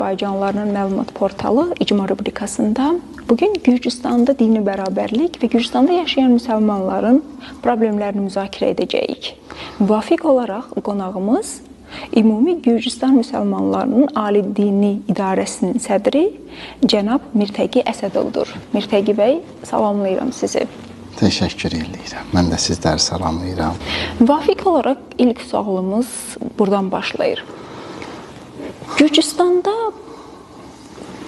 Azərbaycanlıların məlumat portalı İcma rubrikasında bugün Gürcüstanda dini bərabərlik və Gürcüstanda yaşayan müsəlmanların problemlərini müzakirə edəcəyik. Müvafiq olaraq qonağımız Ümumi Gürcüstan müsəlmanlarının Ali Dini İdarəsinin sədri cənab Mirtəqi Əsədovdur. Mirtəqi bəy, salamlayıram sizi. Təşəkkür edirəm. Mən də sizləri salamlayıram. Müvafiq olaraq ilk sualımız buradan başlayır. Gürcüstanda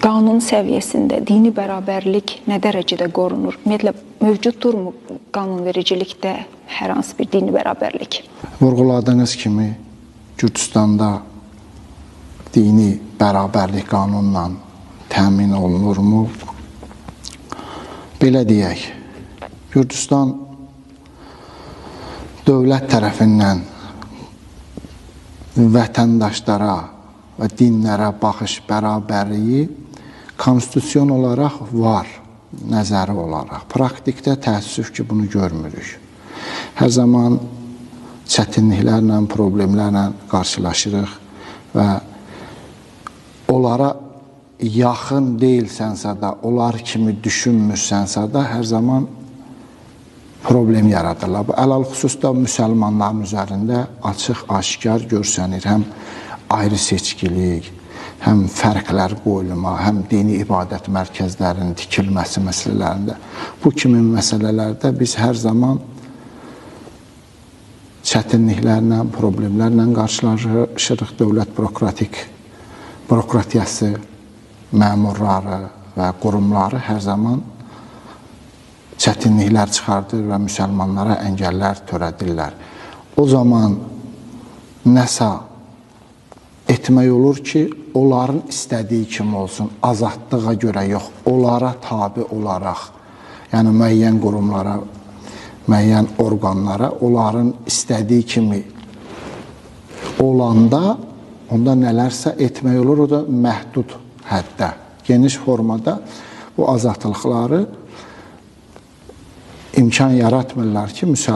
qanun səviyyəsində dini bərabərlik nə dərəcədə qorunur? Ümumiyyətlə, mövcuddurmu qanunvericilikdə hər hansı bir dini bərabərlik? Vurğuladığınız kimi, Gürcüstanda dini bərabərlik qanunla təmin olunurmu? Belə deyək, Gürcüstan dövlət tərəfindən vətəndaşlara və dinlərə baxış bərabərliyi konstitusiyon olaraq var, nəzəri olaraq. Praktikdə təəssüf ki, bunu görmürük. Hər zaman çətinliklərlə, problemlərlə qarşılaşırıq və onlara yaxın deyilsənsə də, onlar kimi düşünmürsənsə də hər zaman problem yaradırlar. Bu, əlal xüsusda müsəlmanların üzərində açıq-aşkar görsənir. Həm ayrı seçkilik, həm fərqlər qoyulma, həm dini ibadət mərkəzlərinin tikilməsi məsələlərində. Bu kimi məsələlərdə biz hər zaman çətinliklərlə, problemlərlə qarşılaşırıq. Dövlət bürokratiyası, məmurları və qurumları hər zaman çətinliklər çıxardır və müsəlmanlara əngəllər törədirlər. O zaman nəsə etmək olur ki, onların istədiyi kimi olsun, azadlığa görə yox, onlara tabi olaraq, yəni müəyyən qurumlara, müəyyən orqanlara onların istədiyi kimi olanda, onda nələrsə etmək olur, o da məhdud həddə, geniş formada bu azadlıqları imkan yaratmırlar ki, müsəlmanlar